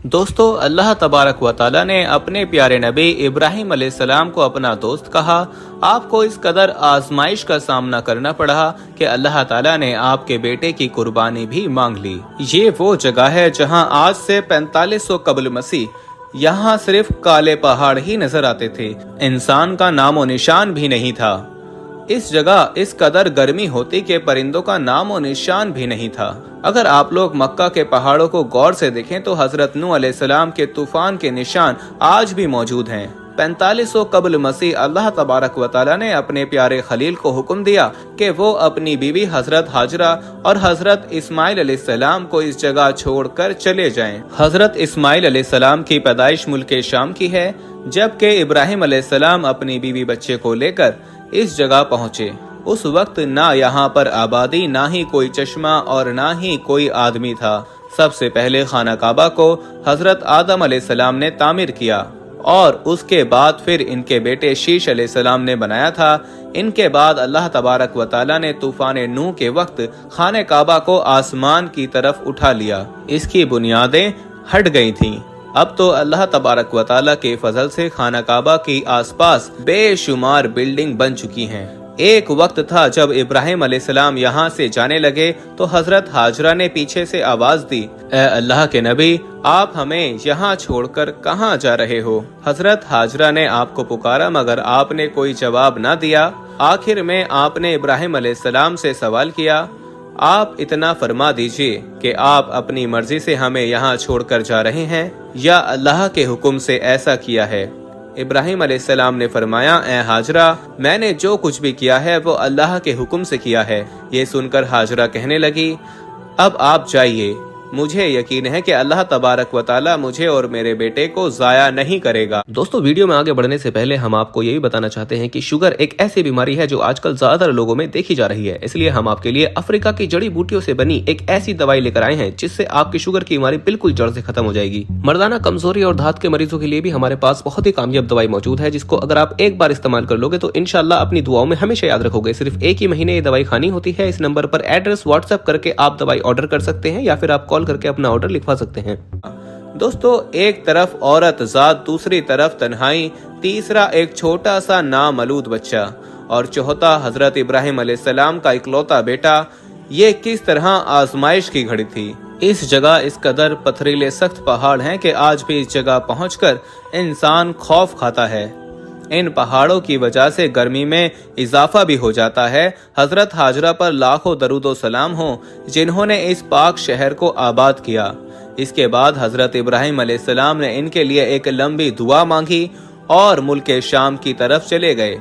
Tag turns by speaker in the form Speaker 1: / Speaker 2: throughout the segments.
Speaker 1: दोस्तों, अल्लाह तबारक व तआला ने अपने प्यारे नबी इब्राहिम अलैहिस्सलाम को अपना दोस्त कहा। आपको इस कदर आजमाइश का सामना करना पड़ा कि अल्लाह ताला ने आपके बेटे की कुर्बानी भी मांग ली। ये वो जगह है जहां आज से 4500 कबल मसीह यहाँ सिर्फ काले पहाड़ ही नजर आते थे, इंसान का नामो निशान भी नहीं था। इस जगह इस कदर गर्मी होती कि परिंदों का नामो निशान भी नहीं था। अगर आप लोग मक्का के पहाड़ों को गौर से देखें तो हजरत नूह अलैहिस्सलाम के तूफान के निशान आज भी मौजूद हैं। 4500 कबल मसीह अल्लाह तबारक व तआला ने अपने प्यारे खलील को हुक्म दिया कि वो अपनी बीवी हजरत हाजरा और हजरत इस्माइल अलैहिस्सलाम को इस जगह छोड़कर चले जाएं। हजरत इस्माइल अलैहिस्सलाम की पैदाइश मुल्क शाम की है, जबकि इब्राहिम अलैहिस्सलाम अपनी बीवी बच्चे को लेकर इस जगह पहुँचे। उस वक्त ना यहाँ पर आबादी, ना ही कोई चश्मा और ना ही कोई आदमी था। सबसे पहले खाना काबा को हजरत आदम अलैहिस्सलाम ने तामीर किया और उसके बाद फिर इनके बेटे शीश अलैहिस्सलाम ने बनाया था। इनके बाद अल्लाह तबारक व तआला ने तूफान नूह के वक्त खाने काबा को आसमान की तरफ उठा लिया। इसकी बुनियादें हट गई थीं। अब तो अल्लाह तबारक व तआला के फजल से खाना काबा की आसपास बेशुमार बिल्डिंग बन चुकी हैं। एक वक्त था जब इब्राहिम अलैहिस्सलाम यहाँ से जाने लगे तो हजरत हाजरा ने पीछे से आवाज दी, ए अल्लाह के नबी, आप हमें यहाँ छोड़कर कहाँ जा रहे हो? हजरत हाजरा ने आपको पुकारा मगर आपने कोई जवाब न दिया। आखिर में आपने इब्राहिम अलैहिस्सलाम से सवाल किया, आप इतना फरमा दीजिए कि आप अपनी मर्जी से हमें यहाँ छोड़कर जा रहे हैं या अल्लाह के हुक्म से ऐसा किया है? इब्राहिम अलैहिस्सलाम ने फरमाया, ए हाजरा, मैंने जो कुछ भी किया है वो अल्लाह के हुक्म से किया है। ये सुनकर हाजरा कहने लगी, अब आप जाइए, मुझे यकीन है कि अल्लाह तबारक व तआला मुझे और मेरे बेटे को जाया नहीं करेगा।
Speaker 2: दोस्तों, वीडियो में आगे बढ़ने से पहले हम आपको ये भी बताना चाहते हैं कि शुगर एक ऐसी बीमारी है जो आजकल ज्यादातर लोगों में देखी जा रही है। इसलिए हम आपके लिए अफ्रीका की जड़ी बूटियों से बनी एक ऐसी दवाई लेकर आए हैं जिससे आपकी शुगर की बीमारी बिल्कुल जड़ से खत्म हो जाएगी। मर्दाना कमजोरी और धात के मरीजों के लिए भी हमारे पास बहुत ही कामयाब दवाई मौजूद है, जिसको अगर आप एक बार इस्तेमाल कर लोगे तो इंशाल्लाह अपनी दुआओं में हमेशा याद रखोगे। सिर्फ एक ही महीने ये दवाई खानी होती है। इस नंबर पर एड्रेस व्हाट्सएप करके आप दवाई ऑर्डर कर सकते हैं या फिर आप कॉल करके अपना ऑर्डर लिखवा सकते हैं।
Speaker 1: दोस्तों, एक तरफ औरत जात, दूसरी तरफ तन्हाई, तीसरा एक छोटा सा नामलूद बच्चा और चौथा हजरत इब्राहिम अलैहिस्सलाम का इकलौता बेटा। ये किस तरह आजमाइश की घड़ी थी। इस जगह इस कदर पथरीले सख्त पहाड़ हैं कि आज भी इस जगह पहुंचकर इंसान खौफ खाता है। इन पहाड़ों की वजह से गर्मी में इजाफा भी हो जाता है। हजरत हाजरा पर लाखों दरूदो सलाम हो जिन्होंने इस पाक शहर को आबाद किया। इसके बाद हजरत इब्राहिम अलैहिस्सलाम ने इनके लिए एक लंबी दुआ मांगी और मुल्क शाम की तरफ चले गए।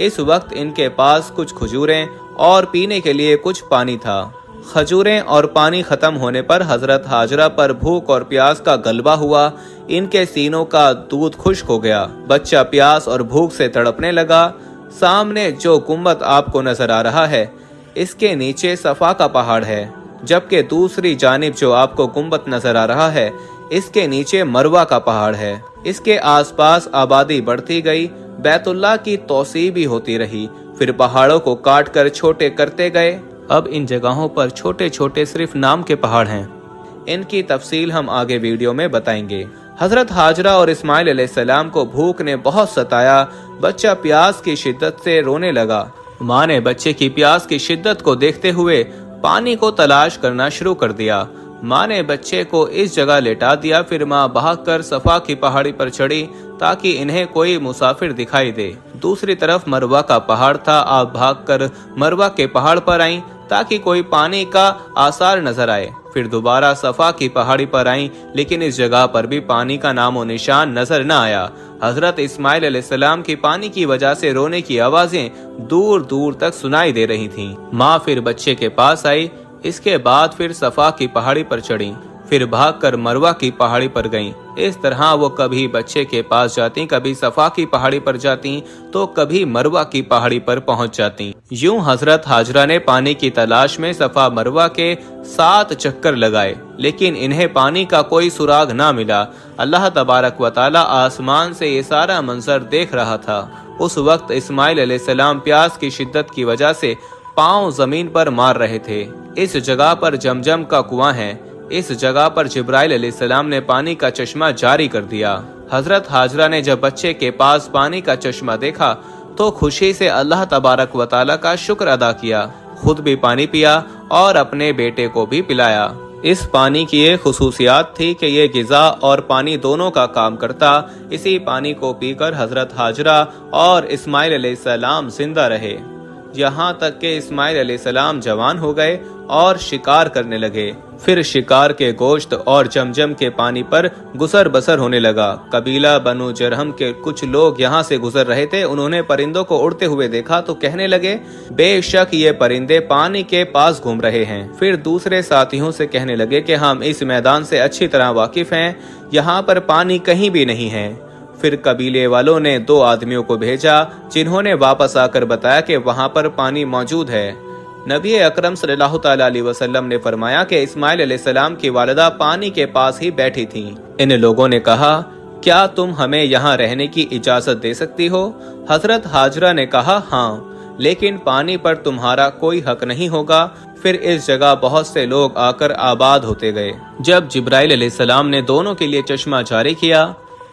Speaker 1: इस वक्त इनके पास कुछ खजूरें और पीने के लिए कुछ पानी था। खजूरें और पानी खत्म होने पर हजरत हाजरा पर भूख और प्यास का गलबा हुआ। इनके सीनों का दूध खुश्क हो गया। बच्चा प्यास और भूख से तड़पने लगा। सामने जो गुंबद आपको नजर आ रहा है, इसके नीचे सफा का पहाड़ है, जबकि दूसरी जानिब जो आपको गुंबद नजर आ रहा है, इसके नीचे मरवा का पहाड़ है। इसके आसपास आबादी बढ़ती गई, बैतुल्लाह की तौसी भी होती रही। फिर पहाड़ों को काट कर छोटे करते गए। अब इन जगहों पर छोटे छोटे सिर्फ नाम के पहाड़ हैं। इनकी तफसील हम आगे वीडियो में बताएंगे। हजरत हाजरा और इस्माइल अलैहिस्सलाम को भूख ने बहुत सताया। बच्चा प्यास की शिद्दत से रोने लगा। माँ ने बच्चे की प्यास की शिद्दत को देखते हुए पानी को तलाश करना शुरू कर दिया। माँ ने बच्चे को इस जगह लेटा दिया। फिर माँ भागकर सफा की पहाड़ी पर चढ़ी ताकि इन्हें कोई मुसाफिर दिखाई दे। दूसरी तरफ मरवा का पहाड़ था। आप भागकर मरवा के पहाड़ पर आईं ताकि कोई पानी का आसार नजर आए। फिर दोबारा सफा की पहाड़ी पर आईं, लेकिन इस जगह पर भी पानी का नामो निशान नजर न आया। हजरत इस्माइल अलैहिस्सलाम की पानी की वजह से रोने की आवाजें दूर दूर तक सुनाई दे रही थीं। माँ फिर बच्चे के पास आई। इसके बाद फिर सफा की पहाड़ी पर चढ़ी, फिर भागकर मरवा की पहाड़ी पर गईं। इस तरह वो कभी बच्चे के पास जाती, कभी सफा की पहाड़ी पर जाती तो कभी मरवा की पहाड़ी पर पहुंच जाती। यूं हजरत हाजरा ने पानी की तलाश में सफा मरवा के 7 चक्कर लगाए, लेकिन इन्हें पानी का कोई सुराग ना मिला। अल्लाह तबारक व तआला आसमान से ये सारा मंजर देख रहा था। उस वक्त इस्माइल अलैहिस्सलाम प्यास की शिद्दत की वजह से पांव जमीन पर मार रहे थे। इस जगह पर जमजम का कुआं है। इस जगह पर जिब्राइल अलैहिस्सलाम ने पानी का चश्मा जारी कर दिया। हजरत हाजरा ने जब बच्चे के पास पानी का चश्मा देखा तो खुशी से अल्लाह तबारक व तआला का शुक्र अदा किया, खुद भी पानी पिया और अपने बेटे को भी पिलाया। इस पानी की एक खुसूसियात थी कि ये गिज़ा और पानी दोनों का काम करता। इसी पानी को पीकर हजरत हाजरा और इस्माइल अलैहिस्सलाम जिंदा रहे, यहाँ तक कि इस्माइल अलैहिस्सलाम जवान हो गए और शिकार करने लगे। फिर शिकार के गोश्त और जमजम के पानी पर गुसर बसर होने लगा। कबीला बनु जरहम के कुछ लोग यहाँ से गुजर रहे थे। उन्होंने परिंदों को उड़ते हुए देखा तो कहने लगे, बेशक ये परिंदे पानी के पास घूम रहे हैं। फिर दूसरे साथियों से कहने लगे कि हम इस मैदान से अच्छी तरह वाकिफ हैं, यहाँ पर पानी कहीं भी नहीं है। फिर कबीले वालों ने 2 आदमियों को भेजा जिन्होंने वापस आकर बताया कि वहाँ पर पानी मौजूद है। नबी अकरम सल्लल्लाहु तआला अलैहि वसल्लम ने फरमाया कि इस्माइल अलैहिस्सलाम की वालिदा पानी के पास ही बैठी थीं। इन लोगों ने कहा, क्या तुम हमें यहाँ रहने की इजाजत दे सकती हो? हजरत हाजरा ने कहा, हाँ, लेकिन पानी पर तुम्हारा कोई हक नहीं होगा। फिर इस जगह बहुत से लोग आकर आबाद होते गए। जब जिब्राइल अलैहिस्सलाम ने दोनों के लिए चश्मा जारी किया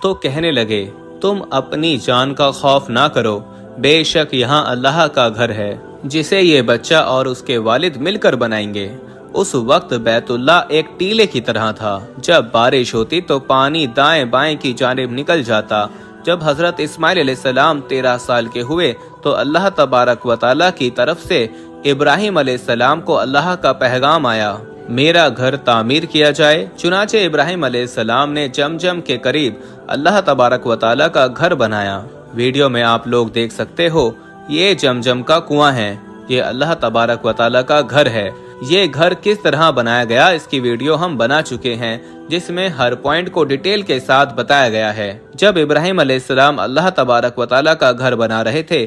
Speaker 1: तो कहने लगे, तुम अपनी जान का खौफ ना करो, बेशक यहाँ अल्लाह का घर है जिसे ये बच्चा और उसके वालिद मिलकर बनाएंगे। उस वक्त बैतुल्ला एक टीले की तरह था। जब बारिश होती तो पानी दाएं बाएं की जानिब निकल जाता। जब हजरत इस्माइल अलैहिस्सलाम 13 साल के हुए तो अल्लाह तबारक व तआला की तरफ से इब्राहिम अलैहिस्सलाम को अल्लाह का पैगाम आया, मेरा घर तामीर किया जाए। चुनाचे इब्राहिम अलैहिस्सलाम ने जमजम के करीब अल्लाह तबारक व तआला का घर बनाया। वीडियो में आप लोग देख सकते हो, ये जमजम का कुआं है, ये अल्लाह तबारक व तआला का घर है। ये घर किस तरह बनाया गया इसकी वीडियो हम बना चुके हैं, जिसमें हर पॉइंट को डिटेल के साथ बताया गया है। जब इब्राहिम अलैहिस्सलाम अल्लाह तबारक व तआला का घर बना रहे थे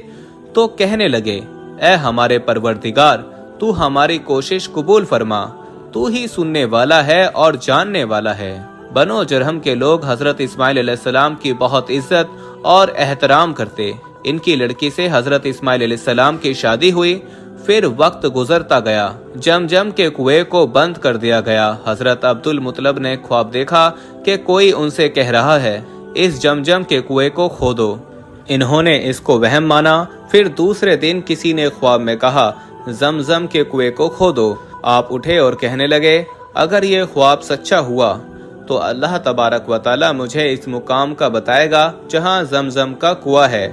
Speaker 1: तो कहने लगे, ऐ हमारे परवरदिगार, तू हमारी कोशिश कबूल फरमा, तू ही सुनने वाला है और जानने वाला है। बनो जरहम के लोग हजरत इस्माइल अलैहिस्सलाम की बहुत इज्जत और एहतराम करते। इनकी लड़की से हजरत इस्माइल अलैहिस्सलाम की शादी हुई। फिर वक्त गुजरता गया, जमजम के कुएं को बंद कर दिया गया। हजरत अब्दुल मुतलब ने ख्वाब देखा कि कोई उनसे कह रहा है, इस जमजम के कुएं को खोदो। इन्होंने इसको वहम माना। फिर दूसरे दिन किसी ने ख्वाब में कहा, जमजम के कुएं को खोदो। आप उठे और कहने लगे, अगर ये ख्वाब सच्चा हुआ तो अल्लाह तबारक व तआला मुझे इस मुकाम का बताएगा जहाँ जमजम का कुआं है।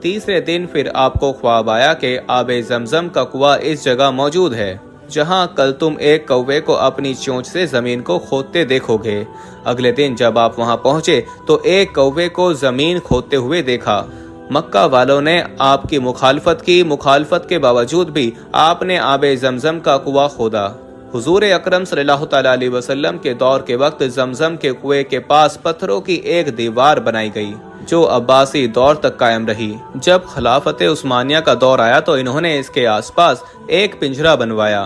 Speaker 1: तीसरे दिन फिर आपको ख्वाब आया कि आबे जमजम का कुआं इस जगह मौजूद है जहां कल तुम एक कौवे को अपनी चोंच से जमीन को खोदते देखोगे। अगले दिन जब आप वहां पहुंचे तो एक कौवे को जमीन खोदते हुए देखा। मक्का वालों ने आपकी मुखालफत की, मुखालफत के बावजूद भी आपने आबे जमजम का कुआं खोदा। हुजूर अकरम सल्लल्लाहु तआला अलैहि वसल्लम के दौर के वक्त जमजम के कुएं के पास पत्थरों की एक दीवार बनाई गई जो अब्बासी दौर तक कायम रही। जब खिलाफत उस्मानिया का दौर आया तो इन्होंने इसके आसपास एक पिंजरा बनवाया।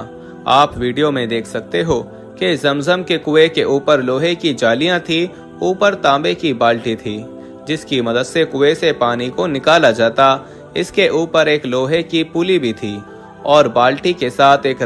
Speaker 1: आप वीडियो में देख सकते हो कि जमजम के कुएं के ऊपर लोहे की जालियां थी, ऊपर तांबे की बाल्टी थी जिसकी मदद से कुएं से पानी को निकाला जाता। इसके ऊपर एक लोहे की पुली भी थी और बाल्टी के साथ एक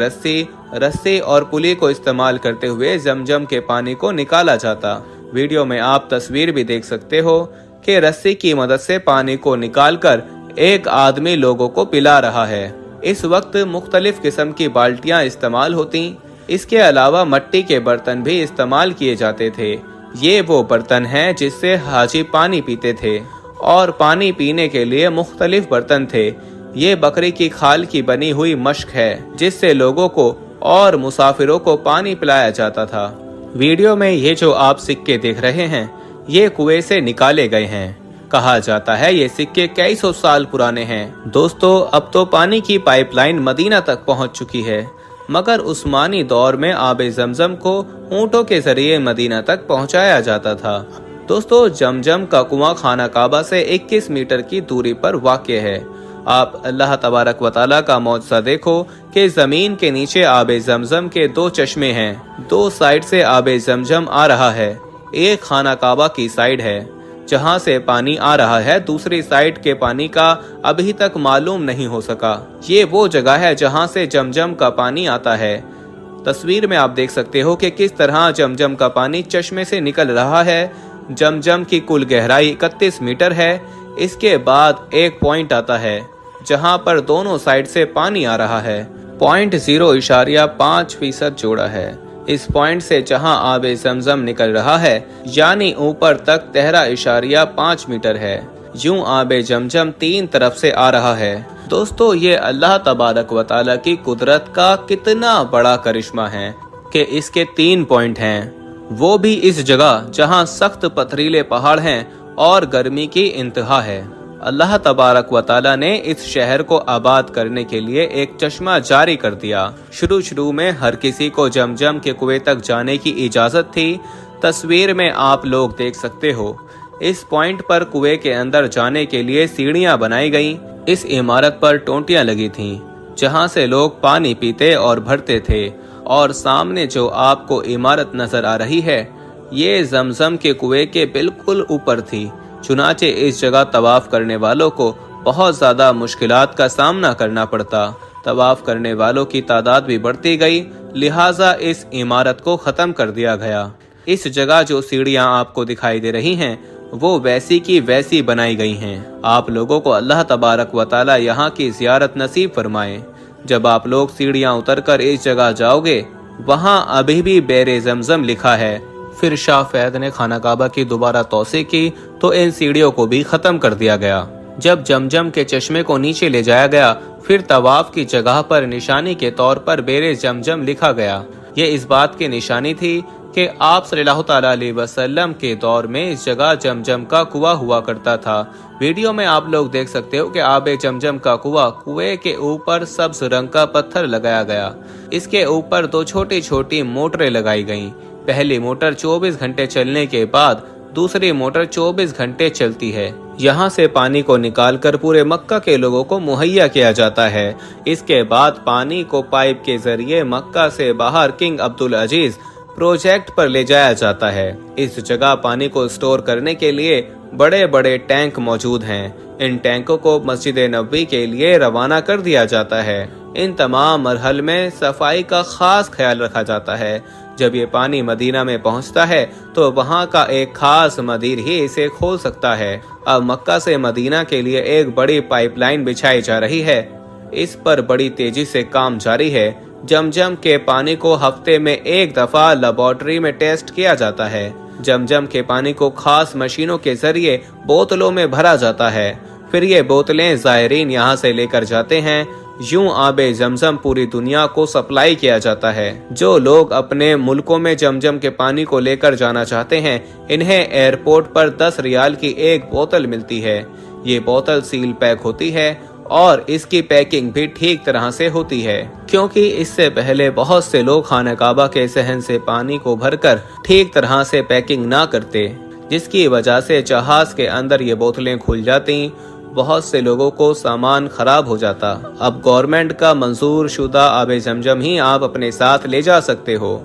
Speaker 1: रस्सी और पुली को इस्तेमाल करते हुए जमजम के पानी को निकाला जाता। वीडियो में आप तस्वीर भी देख सकते हो कि रस्सी की मदद से पानी को निकालकर एक आदमी लोगों को पिला रहा है। इस वक्त मुख्तलिफ किस्म की बाल्टियां इस्तेमाल होती। इसके अलावा मिट्टी के बर्तन भी इस्तेमाल किए जाते थे। ये वो बर्तन हैं जिससे हाजी पानी पीते थे और पानी पीने के लिए मुख्तलिफ बर्तन थे। ये बकरी की खाल की बनी हुई मश्क है जिससे लोगों को और मुसाफिरों को पानी पिलाया जाता था। वीडियो में ये जो आप सिक्के देख रहे हैं ये कुएं से निकाले गए हैं। कहा जाता है ये सिक्के कई सौ साल पुराने हैं। दोस्तों, अब तो पानी की पाइपलाइन मदीना तक पहुंच चुकी है, मगर उस्मानी दौर में आबे जमजम को ऊंटों के जरिए मदीना तक पहुंचाया जाता था। दोस्तों, जमजम का कुआं खाना काबा से 21 मीटर की दूरी पर वाक़ है। आप अल्लाह तबारक व तआला का मौजज़ा देखो कि जमीन के नीचे आबे जमजम के 2 चश्मे हैं। 2 साइड से आबे जमजम आ रहा है। एक खाना काबा की साइड है जहां से पानी आ रहा है, दूसरी साइड के पानी का अभी तक मालूम नहीं हो सका। ये वो जगह है जहां से जमजम का पानी आता है। तस्वीर में आप देख सकते हो कि किस तरह जमजम का पानी चश्मे से निकल रहा है। जमजम की कुल गहराई 31 मीटर है। इसके बाद एक पॉइंट आता है जहां पर दोनों साइड से पानी आ रहा है। पॉइंट 0.5% जोड़ा है। इस पॉइंट से जहां आबे जमजम निकल रहा है यानी ऊपर तक 13.5 मीटर है। यूं आबे जमजम 3 तरफ से आ रहा है। दोस्तों, ये अल्लाह तबारक व तआला की कुदरत का कितना बड़ा करिश्मा है कि इसके 3 पॉइंट हैं, वो भी इस जगह जहां सख्त पथरीले पहाड़ हैं और गर्मी की इंतहा है। अल्लाह तबारक व तआला ने इस शहर को आबाद करने के लिए एक चश्मा जारी कर दिया। शुरू में हर किसी को जमजम के कुएं तक जाने की इजाजत थी। तस्वीर में आप लोग देख सकते हो, इस पॉइंट पर कुएं के अंदर जाने के लिए सीढ़ियां बनाई गईं। इस इमारत पर टोंटियां लगी थीं, जहां से लोग पानी पीते और भरते थे। और सामने जो आपको इमारत नजर आ रही है, ये जमजम के कुएं के बिल्कुल ऊपर थी। चुनाचे इस जगह तवाफ करने वालों को बहुत ज्यादा मुश्किलात का सामना करना पड़ता। तवाफ करने वालों की तादाद भी बढ़ती गई, लिहाजा इस इमारत को खत्म कर दिया गया। इस जगह जो सीढ़ियां आपको दिखाई दे रही हैं, वो वैसी की वैसी बनाई गई हैं। आप लोगों को अल्लाह तबारक व तआला यहाँ की ज़ियारत नसीब फरमाए। जब आप लोग सीढ़ियां उतरकर इस जगह जाओगे, वहाँ अभी भी बेरे जमजम लिखा है। फिर शाह फैद ने खाना काबा की दोबारा तोसी की तो इन सीढ़ियों को भी खत्म कर दिया गया। जब जमजम के चश्मे को नीचे ले जाया गया, फिर तवाफ की जगह पर निशानी के तौर पर बेरे जमजम लिखा गया। ये इस बात की निशानी थी कि आप सल्लल्लाहु तआला अलैहि वसल्लम के दौर में इस जगह जमजम का कुआं हुआ करता था। वीडियो में आप लोग देख सकते हो कि आबे जमजम का कुएं के ऊपर सब्ज रंग का पत्थर लगाया गया। इसके ऊपर 2 छोटी छोटी मोटरें लगाई गईं। पहली मोटर 24 घंटे चलने के बाद दूसरी मोटर 24 घंटे चलती है। यहाँ से पानी को निकालकर पूरे मक्का के लोगों को मुहैया किया जाता है। इसके बाद पानी को पाइप के जरिए मक्का से बाहर किंग अब्दुल अजीज प्रोजेक्ट पर ले जाया जाता है। इस जगह पानी को स्टोर करने के लिए बड़े बड़े टैंक मौजूद हैं। इन टैंकों को मस्जिद नबवी के लिए रवाना कर दिया जाता है। इन तमाम मरहल में सफाई का खास ख्याल रखा जाता है। जब ये पानी मदीना में पहुंचता है तो वहां का एक खास मदीर ही इसे खोल सकता है। अब मक्का से मदीना के लिए एक बड़ी पाइपलाइन बिछाई जा रही है। इस पर बड़ी तेजी से काम जारी है। जमजम के पानी को हफ्ते में 1 दफा लेबोरेटरी में टेस्ट किया जाता है। जमजम के पानी को खास मशीनों के जरिए बोतलों में भरा जाता है। फिर ये बोतलें ज़ायरीन यहाँ से लेकर जाते हैं। यूं आबे जमजम पूरी दुनिया को सप्लाई किया जाता है। जो लोग अपने मुल्कों में जमजम के पानी को लेकर जाना चाहते हैं, इन्हें एयरपोर्ट पर 10 रियाल की एक बोतल मिलती है। ये बोतल सील पैक होती है और इसकी पैकिंग भी ठीक तरह से होती है, क्योंकि इससे पहले बहुत से लोग खाना काबा के सहन से पानी को भरकर ठीक तरह से पैकिंग ना करते, जिसकी वजह से जहाज के अंदर ये बोतलें खुल जाती। बहुत से लोगों को सामान खराब हो जाता। अब गवर्नमेंट का मंजूर शुदा आबे जमजम ही आप अपने साथ ले जा सकते हो।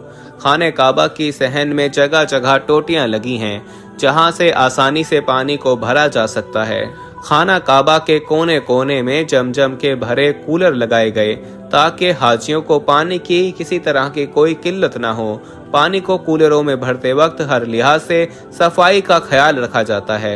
Speaker 1: खाने काबा की सहन में जगह जगह टोटियां लगी हैं, जहां से आसानी से पानी को भरा जा सकता है। खाना काबा के कोने कोने में जमजम के भरे कूलर लगाए गए ताकि हाजियों को पानी की किसी तरह की कोई किल्लत ना हो। पानी को कूलरों में भरते वक्त हर लिहाज से सफाई का ख्याल रखा जाता है।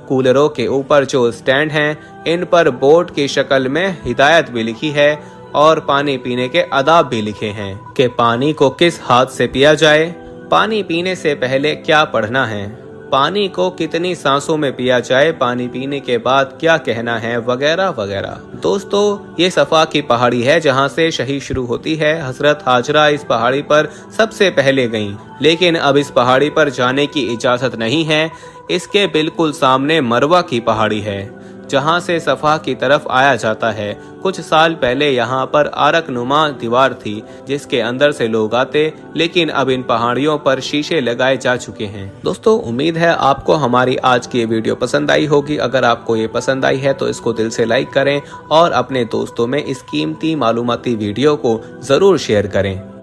Speaker 1: कूलरों के ऊपर जो स्टैंड हैं, इन पर बोर्ड की शक्ल में हिदायत भी लिखी है और पानी पीने के आदाब भी लिखे हैं कि पानी को किस हाथ से पिया जाए, पानी पीने से पहले क्या पढ़ना है, पानी को कितनी सांसों में पिया जाए, पानी पीने के बाद क्या कहना है, वगैरह वगैरह। दोस्तों, ये सफा की पहाड़ी है जहाँ से शही शुरू होती है। हजरत हाजरा इस पहाड़ी पर सबसे पहले गईं, लेकिन अब इस पहाड़ी पर जाने की इजाजत नहीं है। इसके बिल्कुल सामने मरवा की पहाड़ी है, जहां से सफा की तरफ आया जाता है। कुछ साल पहले यहाँ पर आरक नुमा दीवार थी जिसके अंदर से लोग आते, लेकिन अब इन पहाड़ियों पर शीशे लगाए जा चुके हैं। दोस्तों, उम्मीद है आपको हमारी आज की वीडियो पसंद आई होगी। अगर आपको ये पसंद आई है तो इसको दिल से लाइक करें और अपने दोस्तों में इस कीमती मालूमाती वीडियो को जरूर शेयर करें।